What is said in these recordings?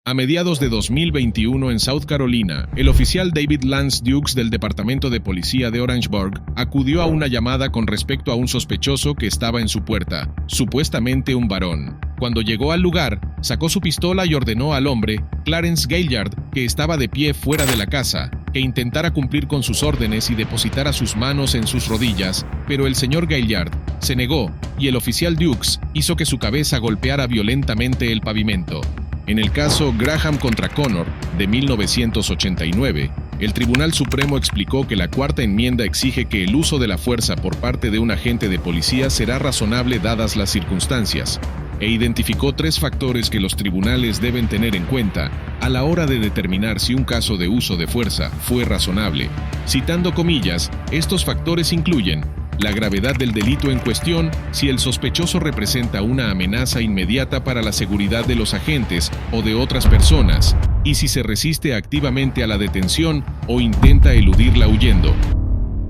A mediados de 2021 en South Carolina, el oficial David Lance Dukes del Departamento de Policía de Orangeburg acudió a una llamada con respecto a un sospechoso que estaba en su puerta, supuestamente un varón. Cuando llegó al lugar, sacó su pistola y ordenó al hombre, Clarence Gaillard, que estaba de pie fuera de la casa, que intentara cumplir con sus órdenes y depositara sus manos en sus rodillas, pero el señor Gaillard se negó y el oficial Dukes hizo que su cabeza golpeara violentamente el pavimento. En el caso Graham contra Connor, de 1989, el Tribunal Supremo explicó que la Cuarta Enmienda exige que el uso de la fuerza por parte de un agente de policía será razonable dadas las circunstancias, e identificó 3 factores que los tribunales deben tener en cuenta a la hora de determinar si un caso de uso de fuerza fue razonable. Citando comillas, estos factores incluyen la gravedad del delito en cuestión, si el sospechoso representa una amenaza inmediata para la seguridad de los agentes o de otras personas, y si se resiste activamente a la detención o intenta eludirla huyendo.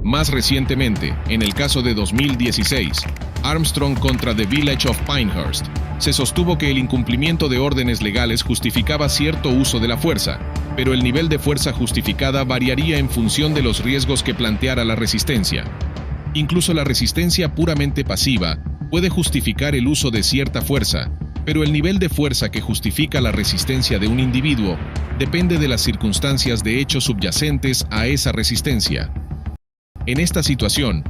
Más recientemente, en el caso de 2016, Armstrong contra The Village of Pinehurst, se sostuvo que el incumplimiento de órdenes legales justificaba cierto uso de la fuerza, pero el nivel de fuerza justificada variaría en función de los riesgos que planteara la resistencia. Incluso la resistencia puramente pasiva puede justificar el uso de cierta fuerza, pero el nivel de fuerza que justifica la resistencia de un individuo depende de las circunstancias de hechos subyacentes a esa resistencia. En esta situación,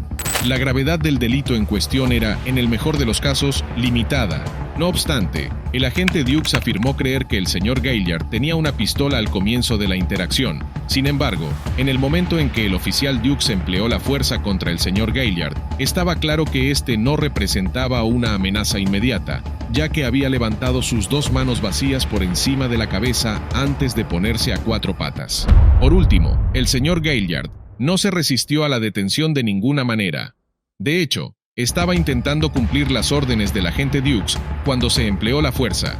la gravedad del delito en cuestión era, en el mejor de los casos, limitada. No obstante, el agente Dukes afirmó creer que el señor Gaillard tenía una pistola al comienzo de la interacción. Sin embargo, en el momento en que el oficial Dukes empleó la fuerza contra el señor Gaillard, estaba claro que este no representaba una amenaza inmediata, ya que había levantado sus 2 manos vacías por encima de la cabeza antes de ponerse a 4 patas. Por último, el señor Gaillard no se resistió a la detención de ninguna manera. De hecho, estaba intentando cumplir las órdenes del agente Dukes cuando se empleó la fuerza.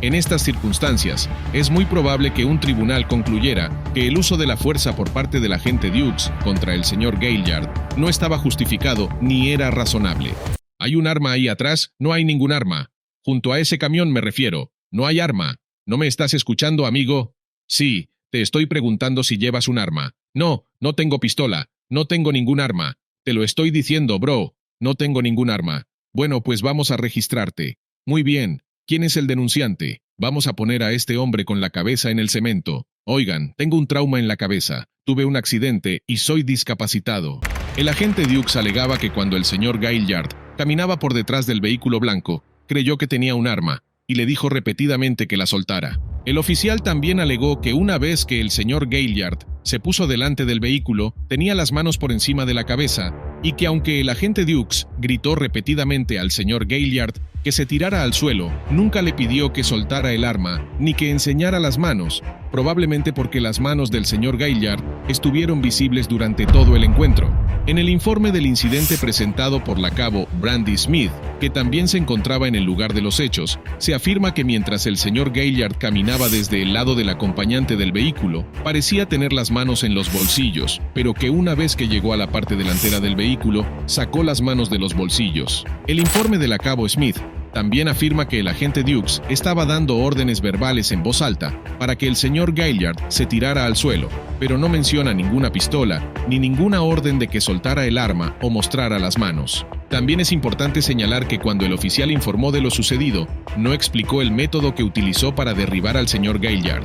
En estas circunstancias, es muy probable que un tribunal concluyera que el uso de la fuerza por parte del agente Dukes contra el señor Gaillard no estaba justificado ni era razonable. ¿Hay un arma ahí atrás? No hay ningún arma. Junto a ese camión me refiero. No hay arma. ¿No me estás escuchando, amigo? Sí, te estoy preguntando si llevas un arma. No, no tengo pistola. No tengo ningún arma. Te lo estoy diciendo, bro. No tengo ningún arma. Bueno, pues vamos a registrarte. Muy bien. ¿Quién es el denunciante? Vamos a poner a este hombre con la cabeza en el cemento. Oigan, tengo un trauma en la cabeza. Tuve un accidente y soy discapacitado. El agente Dukes alegaba que cuando el señor Gaillard caminaba por detrás del vehículo blanco, creyó que tenía un arma y le dijo repetidamente que la soltara. El oficial también alegó que una vez que el señor Gaillard se puso delante del vehículo, tenía las manos por encima de la cabeza y que aunque el agente Dukes gritó repetidamente al señor Gaillard que se tirara al suelo, nunca le pidió que soltara el arma ni que enseñara las manos, probablemente porque las manos del señor Gaillard estuvieron visibles durante todo el encuentro. En el informe del incidente presentado por la cabo Brandy Smith, que también se encontraba en el lugar de los hechos, se afirma que mientras el señor Gaillard caminaba desde el lado del acompañante del vehículo, parecía tener las manos en los bolsillos, pero que una vez que llegó a la parte delantera del vehículo, sacó las manos de los bolsillos. El informe de la cabo Smith también afirma que el agente Dukes estaba dando órdenes verbales en voz alta para que el señor Gaillard se tirara al suelo, pero no menciona ninguna pistola ni ninguna orden de que soltara el arma o mostrara las manos. También es importante señalar que cuando el oficial informó de lo sucedido, no explicó el método que utilizó para derribar al señor Gaillard.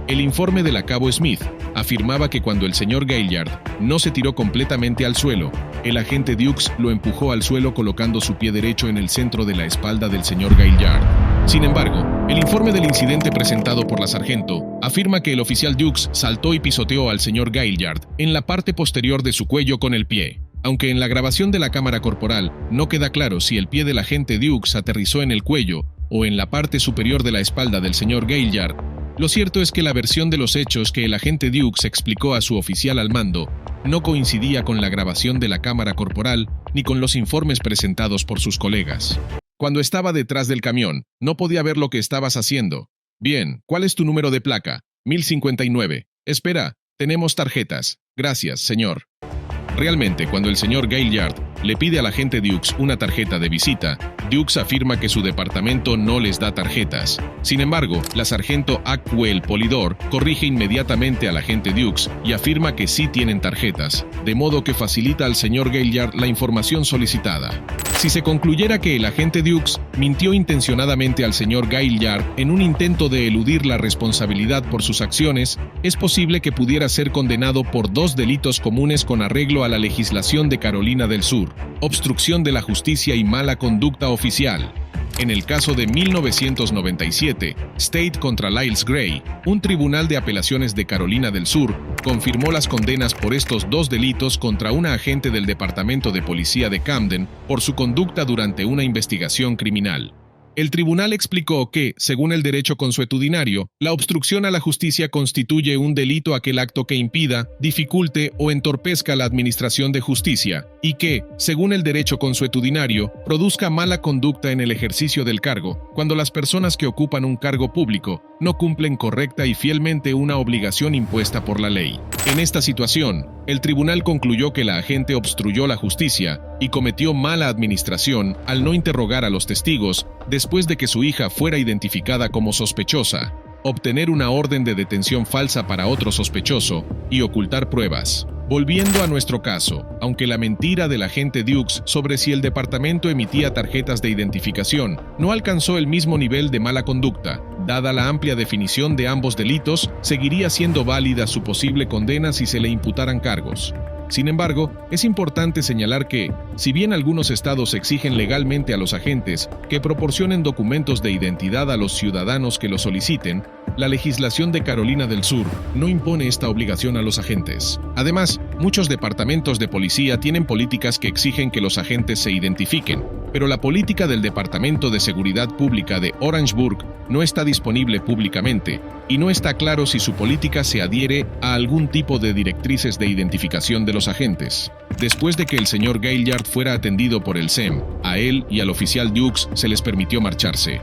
El informe de la cabo Smith afirmaba que cuando el señor Gaillard no se tiró completamente al suelo, el agente Dukes lo empujó al suelo colocando su pie derecho en el centro de la espalda del señor Gaillard. Sin embargo, el informe del incidente presentado por la sargento afirma que el oficial Dukes saltó y pisoteó al señor Gaillard en la parte posterior de su cuello con el pie. Aunque en la grabación de la cámara corporal no queda claro si el pie del agente Dukes aterrizó en el cuello o en la parte superior de la espalda del señor Gaillard, lo cierto es que la versión de los hechos que el agente Dukes explicó a su oficial al mando no coincidía con la grabación de la cámara corporal ni con los informes presentados por sus colegas. Cuando estaba detrás del camión, no podía ver lo que estabas haciendo. Bien, ¿cuál es tu número de placa? 1059. Espera, tenemos tarjetas. Gracias, señor. Realmente, cuando el señor Gaillard le pide al agente Dukes una tarjeta de visita, Dukes afirma que su departamento no les da tarjetas. Sin embargo, la sargento Ackwell Polidor corrige inmediatamente al agente Dukes y afirma que sí tienen tarjetas, de modo que facilita al señor Gaillard la información solicitada. Si se concluyera que el agente Dukes mintió intencionadamente al señor Gaillard en un intento de eludir la responsabilidad por sus acciones, es posible que pudiera ser condenado por 2 delitos comunes con arreglo a la legislación de Carolina del Sur: obstrucción de la justicia y mala conducta oficial. En el caso de 1997, State contra Lyles Gray, un tribunal de apelaciones de Carolina del Sur confirmó las condenas por estos 2 delitos contra una agente del Departamento de Policía de Camden por su conducta durante una investigación criminal. El tribunal explicó que, según el derecho consuetudinario, la obstrucción a la justicia constituye un delito aquel acto que impida, dificulte o entorpezca la administración de justicia, y que, según el derecho consuetudinario, produzca mala conducta en el ejercicio del cargo, cuando las personas que ocupan un cargo público no cumplen correcta y fielmente una obligación impuesta por la ley. En esta situación, el tribunal concluyó que la agente obstruyó la justicia y cometió mala administración al no interrogar a los testigos después de que su hija fuera identificada como sospechosa, obtener una orden de detención falsa para otro sospechoso y ocultar pruebas. Volviendo a nuestro caso, aunque la mentira del agente Dukes sobre si el departamento emitía tarjetas de identificación no alcanzó el mismo nivel de mala conducta, dada la amplia definición de ambos delitos, seguiría siendo válida su posible condena si se le imputaran cargos. Sin embargo, es importante señalar que, si bien algunos estados exigen legalmente a los agentes que proporcionen documentos de identidad a los ciudadanos que lo soliciten, la legislación de Carolina del Sur no impone esta obligación a los agentes. Además, muchos departamentos de policía tienen políticas que exigen que los agentes se identifiquen, pero la política del Departamento de Seguridad Pública de Orangeburg no está disponible públicamente, y no está claro si su política se adhiere a algún tipo de directrices de identificación de los agentes. Después de que el señor Gaillard fuera atendido por el SEM, a él y al oficial Dukes se les permitió marcharse.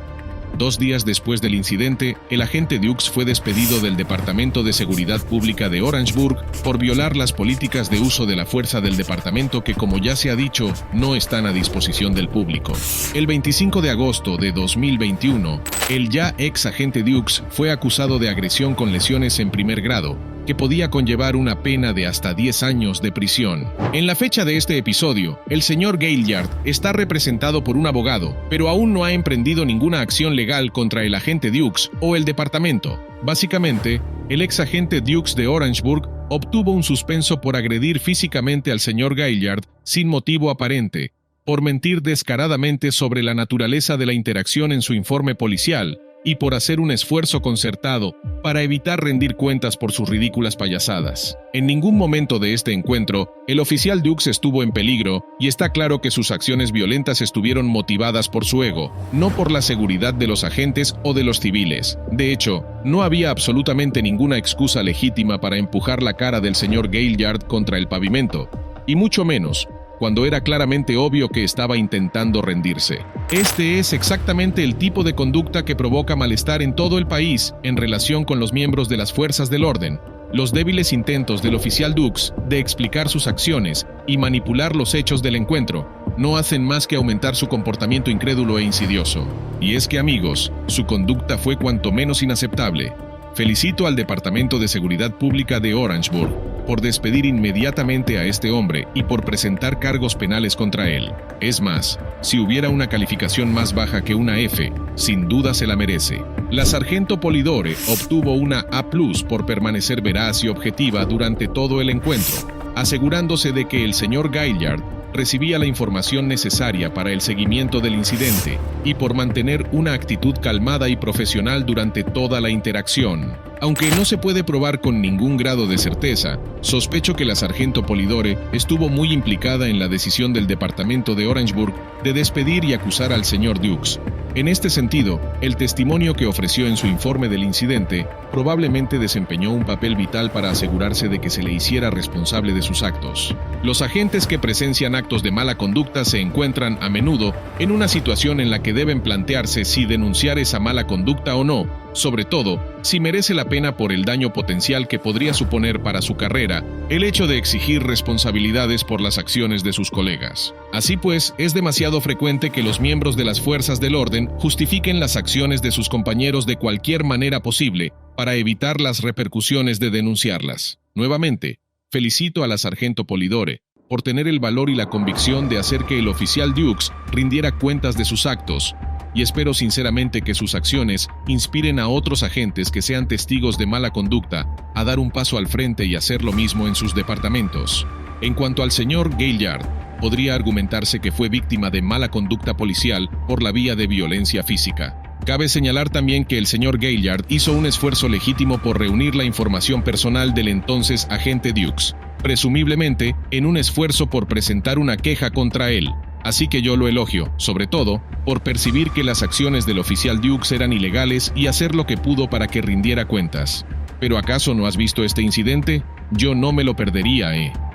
2 días después del incidente, el agente Dukes fue despedido del Departamento de Seguridad Pública de Orangeburg por violar las políticas de uso de la fuerza del departamento que, como ya se ha dicho, no están a disposición del público. El 25 de agosto de 2021, el ya ex agente Dukes fue acusado de agresión con lesiones en primer grado, que podía conllevar una pena de hasta 10 años de prisión. En la fecha de este episodio, el señor Gaillard está representado por un abogado, pero aún no ha emprendido ninguna acción legal contra el agente Dukes o el departamento. Básicamente, el ex agente Dukes de Orangeburg obtuvo un suspenso por agredir físicamente al señor Gaillard sin motivo aparente, por mentir descaradamente sobre la naturaleza de la interacción en su informe policial, y por hacer un esfuerzo concertado para evitar rendir cuentas por sus ridículas payasadas. En ningún momento de este encuentro, el oficial Dukes estuvo en peligro, y está claro que sus acciones violentas estuvieron motivadas por su ego, no por la seguridad de los agentes o de los civiles. De hecho, no había absolutamente ninguna excusa legítima para empujar la cara del señor Gaillard contra el pavimento, y mucho menos cuando era claramente obvio que estaba intentando rendirse. Este es exactamente el tipo de conducta que provoca malestar en todo el país en relación con los miembros de las fuerzas del orden. Los débiles intentos del oficial Dukes de explicar sus acciones y manipular los hechos del encuentro no hacen más que aumentar su comportamiento incrédulo e insidioso. Y es que, amigos, su conducta fue cuanto menos inaceptable. Felicito al Departamento de Seguridad Pública de Orangeburg por despedir inmediatamente a este hombre y por presentar cargos penales contra él. Es más, si hubiera una calificación más baja que una F, sin duda se la merece. La sargento Polidore obtuvo una A+ por permanecer veraz y objetiva durante todo el encuentro, asegurándose de que el señor Gaillard recibía la información necesaria para el seguimiento del incidente y por mantener una actitud calmada y profesional durante toda la interacción. Aunque no se puede probar con ningún grado de certeza, sospecho que la sargento Polidore estuvo muy implicada en la decisión del departamento de Orangeburg de despedir y acusar al señor Dukes. En este sentido, el testimonio que ofreció en su informe del incidente probablemente desempeñó un papel vital para asegurarse de que se le hiciera responsable de sus actos. Los agentes que presencian actos de mala conducta se encuentran a menudo en una situación en la que deben plantearse si denunciar esa mala conducta o no, sobre todo si merece la pena por el daño potencial que podría suponer para su carrera el hecho de exigir responsabilidades por las acciones de sus colegas. Así pues, es demasiado frecuente que los miembros de las fuerzas del orden justifiquen las acciones de sus compañeros de cualquier manera posible para evitar las repercusiones de denunciarlas. Nuevamente, felicito a la sargento Polidore por tener el valor y la convicción de hacer que el oficial Dukes rindiera cuentas de sus actos, y espero sinceramente que sus acciones inspiren a otros agentes que sean testigos de mala conducta a dar un paso al frente y hacer lo mismo en sus departamentos. En cuanto al señor Gaillard, podría argumentarse que fue víctima de mala conducta policial por la vía de violencia física. Cabe señalar también que el señor Gaillard hizo un esfuerzo legítimo por reunir la información personal del entonces agente Dukes, presumiblemente en un esfuerzo por presentar una queja contra él. Así que yo lo elogio, sobre todo, por percibir que las acciones del oficial Dukes eran ilegales y hacer lo que pudo para que rindiera cuentas. ¿Pero acaso no has visto este incidente? Yo no me lo perdería,